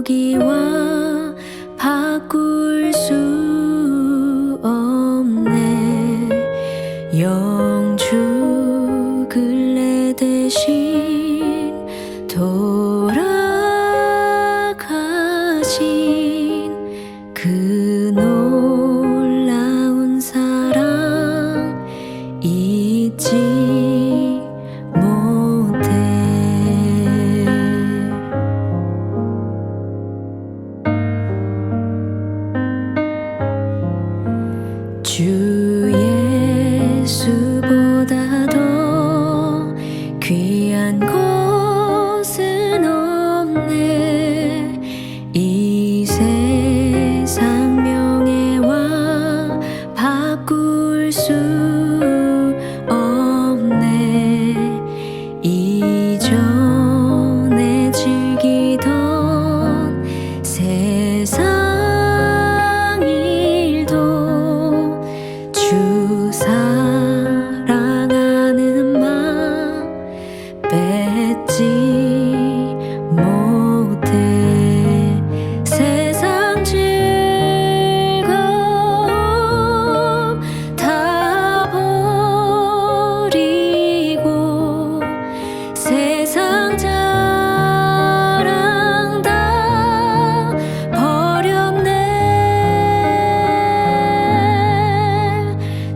여기와 바꿀 수 없네. 영주 근래 대신 돌아가신 그 놀라운 사랑 잊지 못해. 주 예수보다 더 귀한 것은 없네. 이 세상 명예와 바꿀 수 없네. 이전에 즐기던 세상 일도 주 사랑하는 마음 뺏지 못해. 세상 즐거움 다 버리고 세상 자랑 다 버렸네.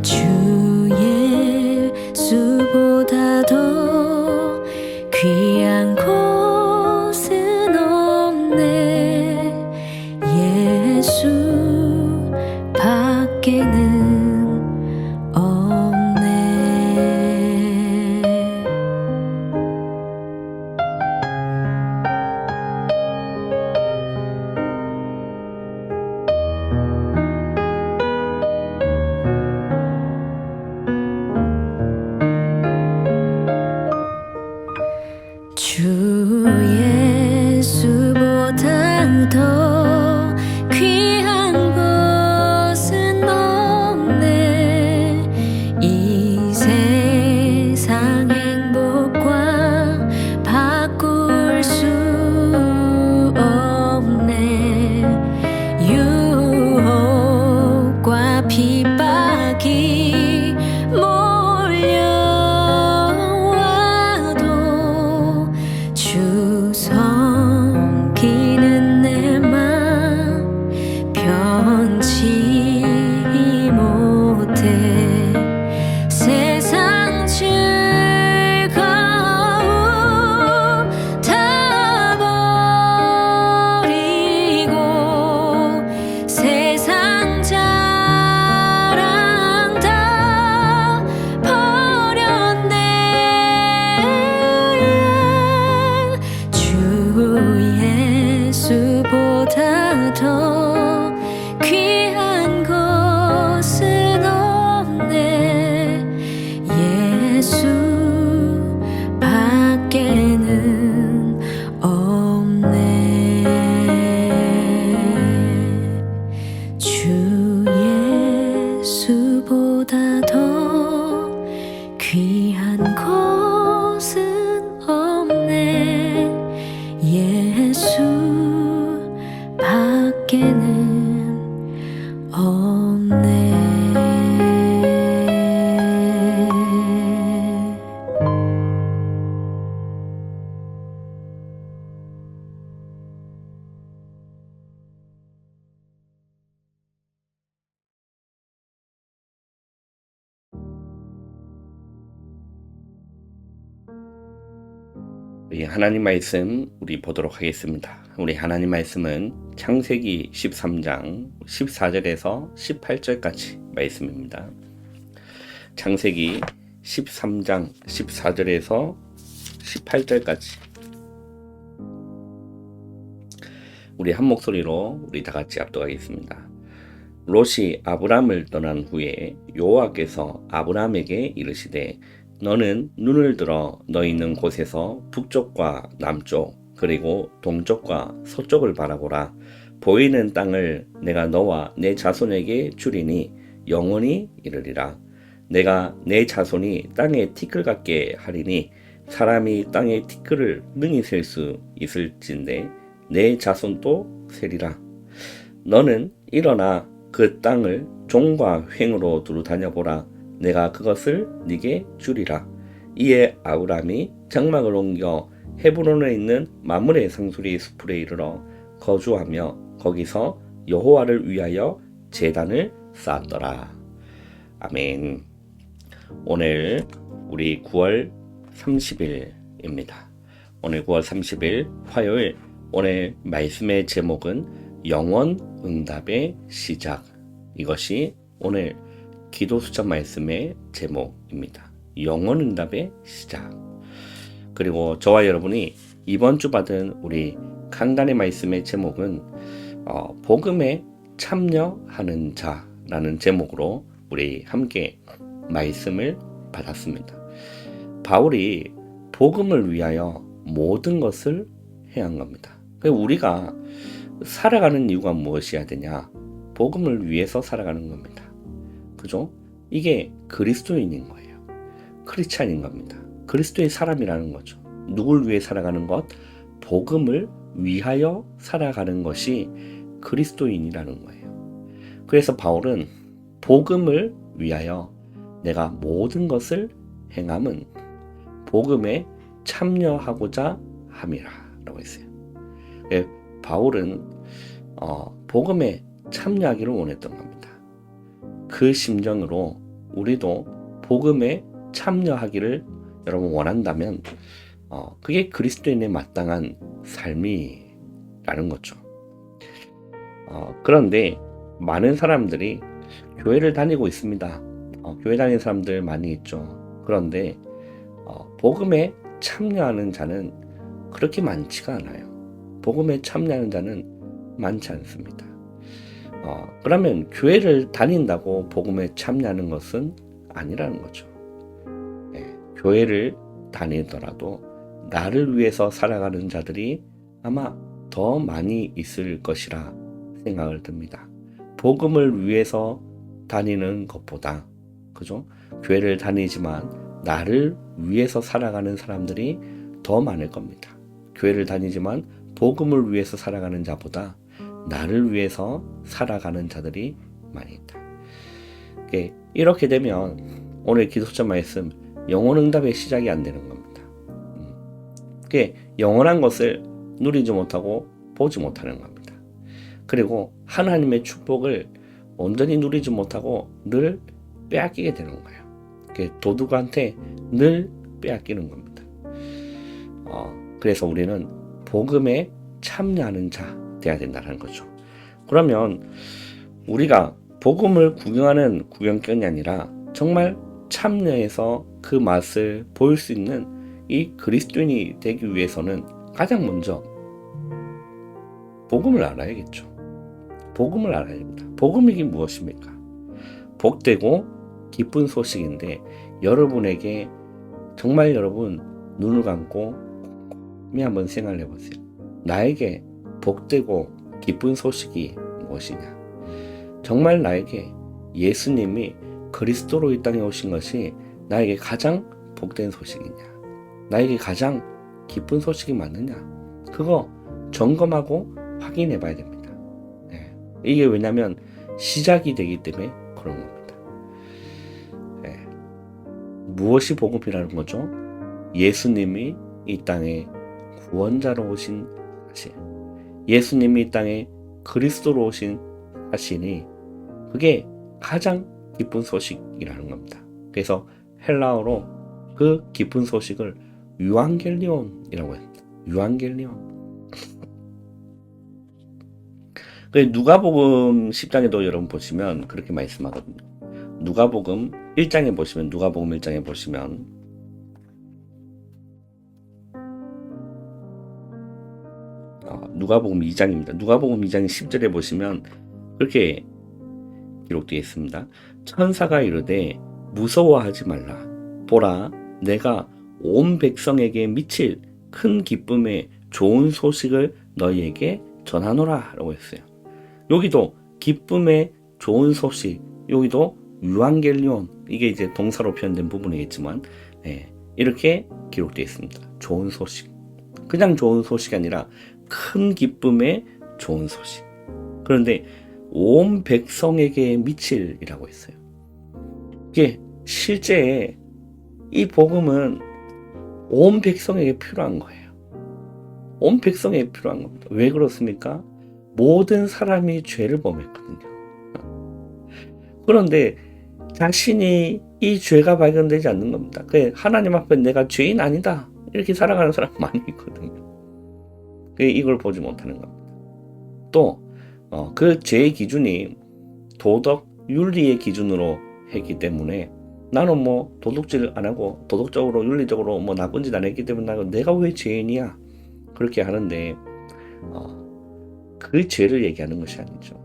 주 예수보다 더 귀한 것은 없네. 예수 밖에는 없네. 주 예수보다 더 귀한 것은 없네. 이 세상 행복과 바꿀 수 없네. 유혹과 핍박이 몰려와도 주 섬기는 내 맘 변치 못해. 세상 즐거움 다 버리고 세상 자랑 다 버렸네. 주 예수보다 더 귀한 것은 없네. 예수 밖에는 없네. 주 예수보다 더 귀한 것은 없네. 예수 밖에는 없네. 우리 하나님 말씀 우리 보도록 하겠습니다. 우리 하나님 말씀은 창세기 13장 14절에서 18절까지 말씀입니다. 창세기 13장 14절에서 18절까지 우리 한 목소리로 우리 다 같이 압도하겠습니다. 롯이 아브람을 떠난 후에 여호와께서 아브람에게 이르시되 너는 눈을 들어 너 있는 곳에서 북쪽과 남쪽 그리고 동쪽과 서쪽을 바라보라. 보이는 땅을 내가 너와 내 자손에게 주리니 영원히 이르리라. 내가 내 자손이 땅에 티끌 같게 하리니 사람이 땅에 티끌을 능히 셀 수 있을진데 내 자손도 세리라. 너는 일어나 그 땅을 종과 횡으로 두루 다녀보라. 내가 그것을 네게 주리라. 이에 아브람이 장막을 옮겨 헤브론에 있는 마므레 상수리 수풀에 이르러 거주하며 거기서 여호와를 위하여 제단을 쌓았더라. 아멘. 오늘 우리 9월 30일입니다. 오늘 9월 30일 화요일, 오늘 말씀의 제목은 영원 응답의 시작. 이것이 오늘 기도 수첩 말씀의 제목입니다. 영원 응답의 시작. 그리고 저와 여러분이 이번 주 받은 우리 강단의 말씀의 제목은 복음에 참여하는 자라는 제목으로 우리 함께 말씀을 받았습니다. 바울이 복음을 위하여 모든 것을 해한 겁니다. 우리가 살아가는 이유가 무엇이어야 되냐? 복음을 위해서 살아가는 겁니다. 그죠? 이게 그리스도인인 거예요. 크리스찬인 겁니다. 그리스도의 사람이라는 거죠. 누굴 위해 살아가는 것? 복음을 위하여 살아가는 것이 그리스도인이라는 거예요. 그래서 바울은 복음을 위하여 내가 모든 것을 행함은 복음에 참여하고자 함이라 라고 했어요. 바울은 복음에 참여하기를 원했던 겁니다. 그 심정으로 우리도 복음에 참여하기를 여러분 원한다면 그게 그리스도인의 마땅한 삶이라는 거죠. 그런데 많은 사람들이 교회를 다니고 있습니다. 교회 다니는 사람들 많이 있죠. 그런데 복음에 참여하는 자는 그렇게 많지가 않아요. 복음에 참여하는 자는 많지 않습니다. 그러면 교회를 다닌다고 복음에 참여하는 것은 아니라는 거죠. 교회를 다니더라도 나를 위해서 살아가는 자들이 아마 더 많이 있을 것이라 생각을 듭니다. 복음을 위해서 다니는 것보다, 그죠? 교회를 다니지만 나를 위해서 살아가는 사람들이 더 많을 겁니다. 교회를 다니지만 복음을 위해서 살아가는 자보다 나를 위해서 살아가는 자들이 많이 있다. 이렇게 되면 오늘 기도처 말씀 영원 응답의 시작이 안 되는 겁니다. 영원한 것을 누리지 못하고 보지 못하는 겁니다. 그리고 하나님의 축복을 온전히 누리지 못하고 늘 빼앗기게 되는 거예요. 도둑한테 늘 빼앗기는 겁니다. 그래서 우리는 복음에 참여하는 자 돼야 된다는 거죠. 그러면 우리가 복음을 구경하는 구경꾼이 아니라 정말 참여해서 그 맛을 보일 수 있는 이 그리스도인이 되기 위해서는 가장 먼저 복음을 알아야겠죠. 복음을 알아야 됩니다. 복음이 무엇입니까? 복되고 기쁜 소식인데 여러분에게 정말 여러분 눈을 감고 한번 생각해 보세요. 나에게 복되고 기쁜 소식이 무엇이냐? 정말 나에게 예수님이 그리스도로 이 땅에 오신 것이 나에게 가장 복된 소식이냐? 나에게 가장 기쁜 소식이 맞느냐? 그거 점검하고 확인해 봐야 됩니다. 이게 왜냐하면 시작이 되기 때문에 그런 겁니다. 무엇이 복음이라는 거죠? 예수님이 이 땅에 구원자로 오신 사실, 예수님이 이 땅에 그리스도로 오신 사실이 그게 가장 기쁜 소식이라는 겁니다. 그래서 헬라어로 그 기쁜 소식을 유앙겔리온이라고 합니다. 유앙겔리온. 누가복음 10장에도 여러분 보시면 그렇게 말씀하거든요. 누가복음 1장에 보시면 누가복음 2장입니다. 누가복음 2장 10절에 보시면 그렇게 기록되어 있습니다. 천사가 이르되 무서워하지 말라. 보라, 내가 온 백성에게 미칠 큰 기쁨의 좋은 소식을 너희에게 전하노라 라고 했어요. 여기도 기쁨의 좋은 소식, 여기도 유앙겔리온, 이게 이제 동사로 표현된 부분이겠지만 이렇게 기록되어 있습니다. 좋은 소식. 그냥 좋은 소식이 아니라 큰 기쁨의 좋은 소식. 그런데 온 백성에게 미칠이라고 했어요. 이게 실제 이 복음은 온 백성에게 필요한 거예요. 온 백성에게 필요한 겁니다. 왜 그렇습니까? 모든 사람이 죄를 범했거든요. 그런데 자신이 이 죄가 발견되지 않는 겁니다. 하나님 앞에 내가 죄인 아니다 이렇게 살아가는 사람 많이 있거든요. 이걸 보지 못하는 겁니다. 또 그 죄의 기준이 도덕, 윤리의 기준으로 했기 때문에 나는 뭐 도둑질 안 하고 도덕적으로 윤리적으로 뭐 나쁜 짓 안 했기 때문에 내가 왜 죄인이야 그렇게 하는데 그 죄를 얘기하는 것이 아니죠.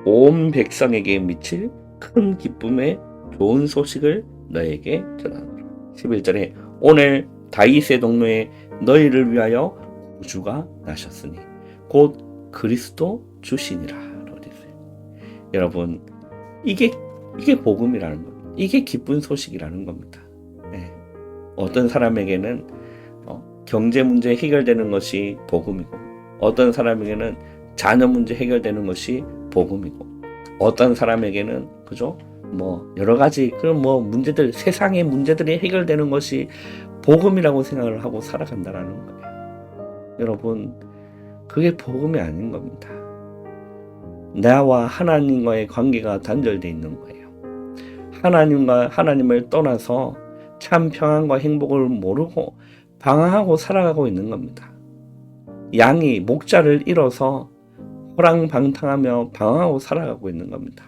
온 백성에게 미칠 큰 기쁨의 좋은 소식을 너에게 전하노라. 11절에 오늘 다윗의 동로에 너희를 위하여 구주가 나셨으니 곧 그리스도 주시니라 라고 했어요. 여러분 이게 복음이라는 겁니다. 이게 기쁜 소식이라는 겁니다. 네. 어떤 사람에게는 경제 문제 해결되는 것이 복음이고 어떤 사람에게는 자녀 문제 해결되는 것이 복음이고 어떤 사람에게는 그죠? 뭐 여러 가지 그런 뭐 문제들 세상의 문제들이 해결되는 것이 복음이라고 생각을 하고 살아간다라는 거예요. 여러분 그게 복음이 아닌 겁니다. 나와 하나님과의 관계가 단절되어 있는 거예요. 하나님을 떠나서 참 평안과 행복을 모르고 방황하고 살아가고 있는 겁니다. 양이 목자를 잃어서 호랑방탕하며 방황하고 살아가고 있는 겁니다.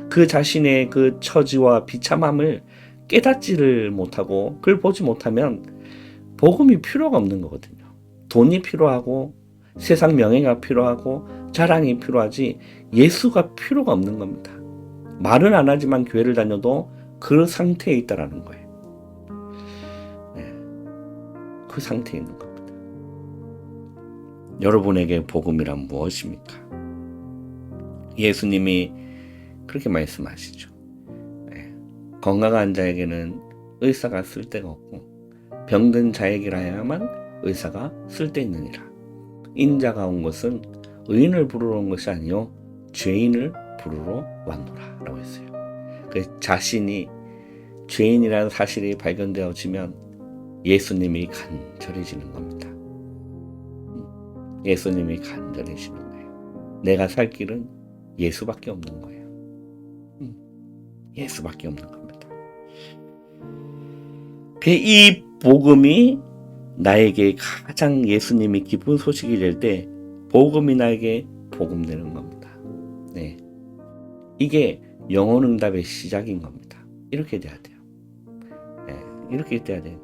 그 자신의 그 처지와 비참함을 깨닫지를 못하고 그걸 보지 못하면 복음이 필요가 없는 거거든요. 돈이 필요하고 세상 명예가 필요하고 자랑이 필요하지 예수가 필요가 없는 겁니다. 말은 안 하지만 교회를 다녀도 그 상태에 있다라는 거예요. 네, 그 상태에 있는 겁니다. 여러분에게 복음이란 무엇입니까? 예수님이 그렇게 말씀하시죠. 네, 건강한 자에게는 의사가 쓸데가 없고 병든 자에게라야만 의사가 쓸데있느니라. 인자가 온 것은 의인을 부르러 온 것이 아니요 죄인을 부르러 왔노라 라고 했어요. 자신이 죄인이라는 사실이 발견되어지면 예수님이 간절해지는 겁니다. 예수님이 간절해지는 거예요. 내가 살 길은 예수밖에 없는 거예요. 예수밖에 없는 겁니다. 이 복음이 나에게 가장 예수님이 기쁜 소식이 될 때 복음이 나에게 복음되는 겁니다. 네, 이게 영혼응답의 시작인 겁니다. 이렇게 돼야 돼요. 네, 이렇게 돼야 돼요.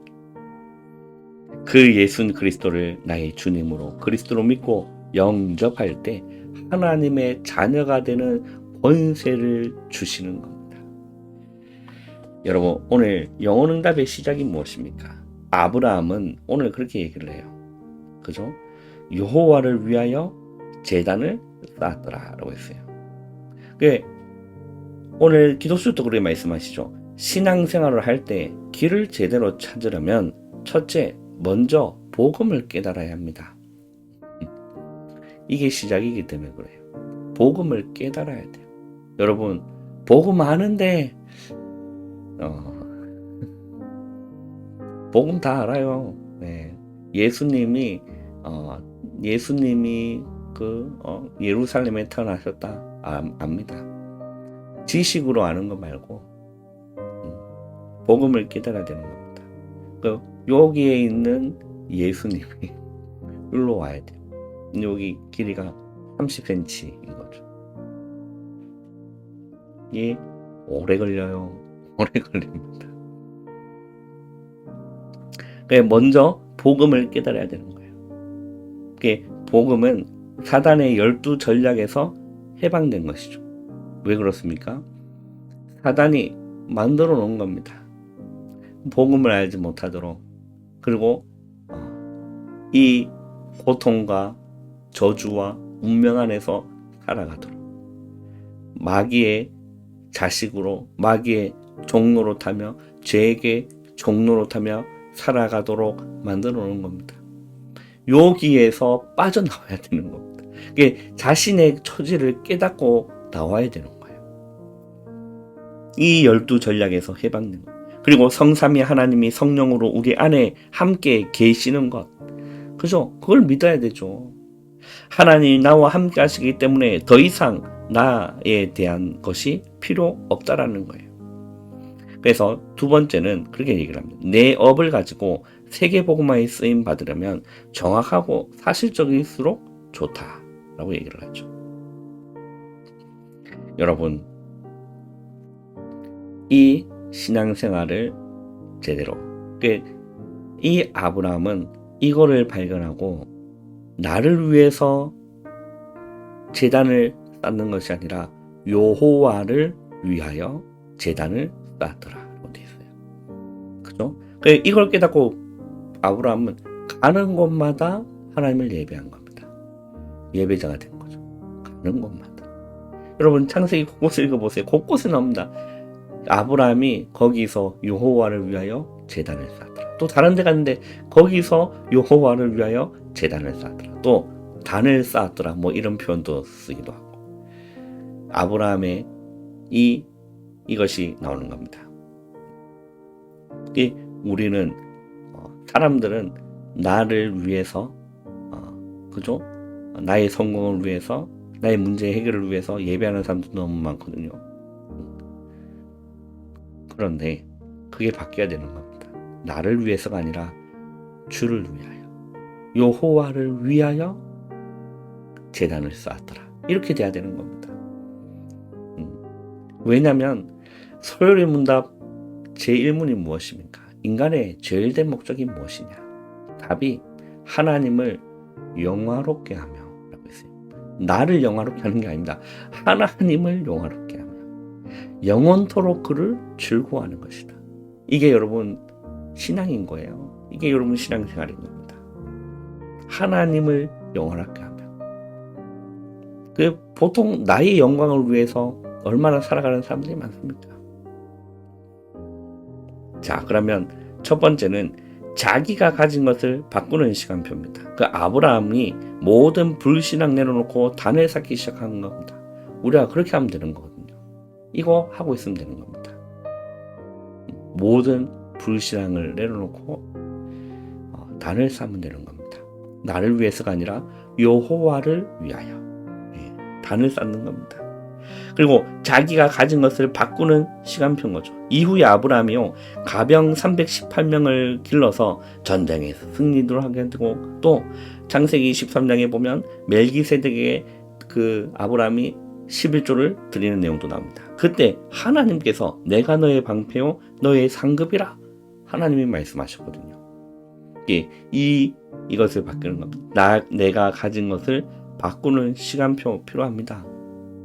그 예수 그리스도를 나의 주님으로 그리스도로 믿고 영접할 때 하나님의 자녀가 되는 권세를 주시는 겁니다. 여러분 오늘 영혼응답의 시작이 무엇입니까? 아브라함은 오늘 그렇게 얘기를 해요. 그죠? 여호와를 위하여 제단을 쌓았더라 라고 했어요. 오늘 기독교도 그렇게 말씀하시죠. 신앙생활을 할 때 길을 제대로 찾으려면 첫째 먼저 복음을 깨달아야 합니다. 이게 시작이기 때문에 그래요. 복음을 깨달아야 돼요. 여러분 복음 아는데 복음 다 알아요. 네. 예수님이 예루살렘에 태어나셨다 압니다. 지식으로 아는 거 말고 복음을 깨달아야 되는 겁니다. 여기에 있는 예수님이 여기로 와야 돼요. 여기 길이가 30cm인 거죠. 이 오래 걸려요. 오래 걸립니다. 먼저 복음을 깨달아야 되는 거예요. 복음은 사단의 12 전략에서 해방된 것이죠. 왜 그렇습니까? 사단이 만들어 놓은 겁니다. 복음을 알지 못하도록, 그리고 이 고통과 저주와 운명 안에서 살아가도록, 마귀의 자식으로, 마귀의 종노릇하며, 죄에게 종노릇하며 살아가도록 만들어 놓은 겁니다. 여기에서 빠져나와야 되는 겁니다. 이게 자신의 처지를 깨닫고 나와야 되는 거예요. 이 12전략에서 해방된 것. 그리고 성삼위 하나님이 성령으로 우리 안에 함께 계시는 것. 그죠? 그걸 믿어야 되죠. 하나님이 나와 함께 하시기 때문에 더 이상 나에 대한 것이 필요 없다라는 거예요. 그래서 두 번째는 그렇게 얘기를 합니다. 내 업을 가지고 세계복음화에 쓰임 받으려면 정확하고 사실적일수록 좋다라고 얘기를 하죠. 여러분, 이 신앙생활을 제대로, 이 아브라함은 이거를 발견하고 나를 위해서 제단을 쌓는 것이 아니라 여호와를 위하여 제단을 쌓더라라고 되어 있어요. 그죠? 이걸 깨닫고 아브라함은 가는 곳마다 하나님을 예배한 겁니다. 예배자가 된 거죠. 가는 곳마다. 여러분 창세기 곳곳을 읽어보세요. 곳곳에 나옵니다. 아브라함이 거기서 여호와를 위하여 제단을 쌓더라. 또 다른 데 갔는데 거기서 여호와를 위하여 제단을 쌓더라. 또 단을 쌓았더라. 뭐 이런 표현도 쓰기도 하고. 아브라함의 이것이 나오는 겁니다. 우리는 사람들은 나를 위해서 그죠? 나의 성공을 위해서, 나의 문제 해결을 위해서 예배하는 사람도 너무 많거든요. 그런데 그게 바뀌어야 되는 겁니다. 나를 위해서가 아니라 주를 위하여, 여호와를 위하여 제단을 쌓았더라. 이렇게 돼야 되는 겁니다. 왜냐하면 소요리 문답 제1문이 무엇입니까? 인간의 제일 된 목적이 무엇이냐? 답이 하나님을 영화롭게 하며 라고 했어요. 나를 영화롭게 하는 게 아닙니다. 하나님을 영화롭게 하며 영원토록 그를 즐거워하는 것이다. 이게 여러분 신앙인 거예요. 이게 여러분 신앙생활인 겁니다. 하나님을 영화롭게 하며. 보통 나의 영광을 위해서 얼마나 살아가는 사람들이 많습니까? 자, 그러면 첫 번째는 자기가 가진 것을 바꾸는 시간표입니다. 아브라함이 모든 불신앙 내려놓고 단을 쌓기 시작한 겁니다. 우리가 그렇게 하면 되는 거거든요. 이거 하고 있으면 되는 겁니다. 모든 불신앙을 내려놓고 단을 쌓으면 되는 겁니다. 나를 위해서가 아니라 여호와를 위하여 단을 쌓는 겁니다. 그리고 자기가 가진 것을 바꾸는 시간표인 거죠. 이후에 아브라함이요, 가병 318명을 길러서 전쟁에서 승리를 하게 되고, 또 창세기 23장에 보면 멜기세덱에게 아브라함이 11조를 드리는 내용도 나옵니다. 그때 하나님께서 내가 너의 방패요 너의 상급이라 하나님이 말씀하셨거든요. 이것을 바꾸는 겁니다. 내가 가진 것을 바꾸는 시간표 필요합니다.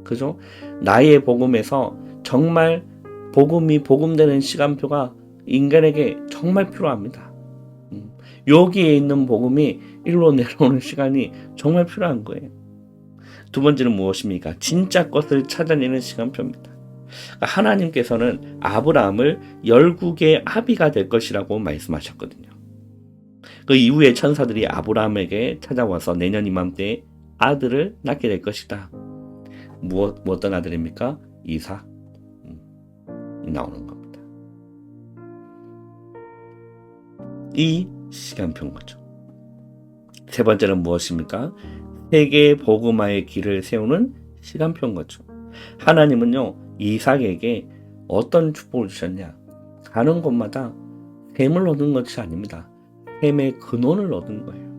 그죠? 나의 복음에서 정말 복음이 복음되는 시간표가 인간에게 정말 필요합니다. 여기에 있는 복음이 일로 내려오는 시간이 정말 필요한 거예요. 두 번째는 무엇입니까? 진짜 것을 찾아내는 시간표입니다. 하나님께서는 아브라함을 열국의 아비가 될 것이라고 말씀하셨거든요. 그 이후에 천사들이 아브라함에게 찾아와서 내년 이맘때에 아들을 낳게 될 것이다. 어떤 아들입니까? 이삭. 나오는 겁니다. 이 시간표인 거죠. 세 번째는 무엇입니까? 세계 복음화의 길을 세우는 시간표인 거죠. 하나님은요, 이삭에게 어떤 축복을 주셨냐? 가는 곳마다 샘을 얻은 것이 아닙니다. 샘의 근원을 얻은 거예요.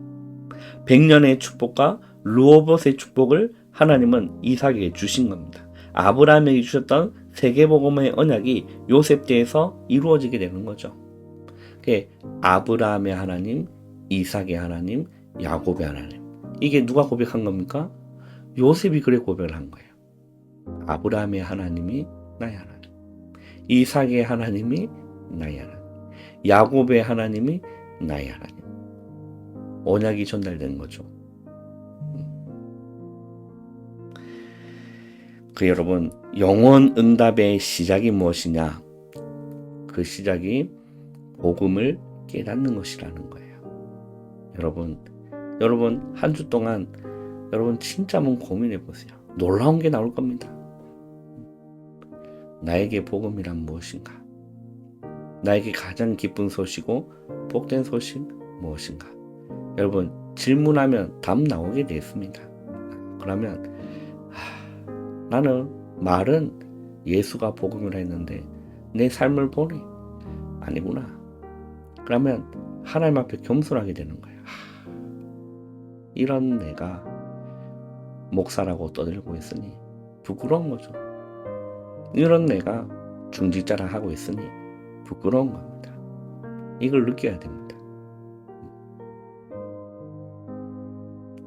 100년의 축복과 르호봇의 축복을 하나님은 이삭에게 주신 겁니다. 아브라함에게 주셨던 세계복음의 언약이 요셉 때에서 이루어지게 되는 거죠. 아브라함의 하나님, 이삭의 하나님, 야곱의 하나님. 이게 누가 고백한 겁니까? 요셉이 그래 고백을 한 거예요. 아브라함의 하나님이 나의 하나님, 이삭의 하나님이 나의 하나님, 야곱의 하나님이 나의 하나님. 언약이 전달된 거죠. 여러분, 영원 응답의 시작이 무엇이냐? 그 시작이 복음을 깨닫는 것이라는 거예요. 여러분 한 주 동안 여러분 진짜 한번 고민해 보세요. 놀라운 게 나올 겁니다. 나에게 복음이란 무엇인가? 나에게 가장 기쁜 소식이고 복된 소식 무엇인가? 여러분 질문하면 답 나오게 됐습니다. 그러면 나는 말은 예수가 복음이라 했는데 내 삶을 보니 아니구나. 그러면 하나님 앞에 겸손하게 되는 거예요. 이런 내가 목사라고 떠들고 있으니 부끄러운 거죠. 이런 내가 중직자라 하고 있으니 부끄러운 겁니다. 이걸 느껴야 됩니다.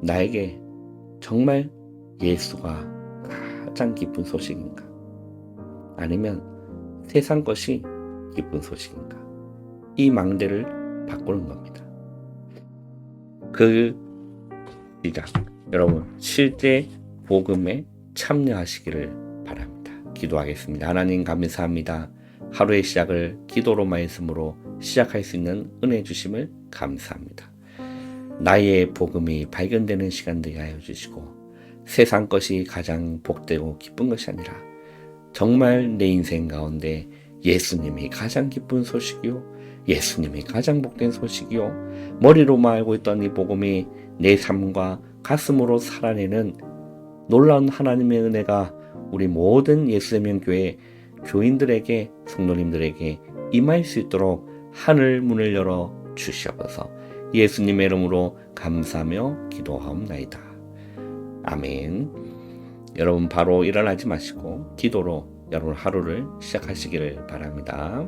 나에게 정말 예수가 가장 기쁜 소식인가? 아니면 세상 것이 기쁜 소식인가? 이 망대를 바꾸는 겁니다. 그 시작, 여러분 실제 복음에 참여하시기를 바랍니다. 기도하겠습니다. 하나님 감사합니다. 하루의 시작을 기도로 말씀으로 시작할 수 있는 은혜 주심을 감사합니다. 나의 복음이 발견되는 시간 되게 하여 주시고 세상 것이 가장 복되고 기쁜 것이 아니라 정말 내 인생 가운데 예수님이 가장 기쁜 소식이요, 예수님이 가장 복된 소식이요, 머리로만 알고 있던 이 복음이 내 삶과 가슴으로 살아내는 놀라운 하나님의 은혜가 우리 모든 예수생명교회 교인들에게, 성도님들에게 임할 수 있도록 하늘 문을 열어 주시옵소서. 예수님의 이름으로 감사하며 기도하옵나이다. 아멘. 여러분 바로 일어나지 마시고 기도로 여러분 하루를 시작하시기를 바랍니다.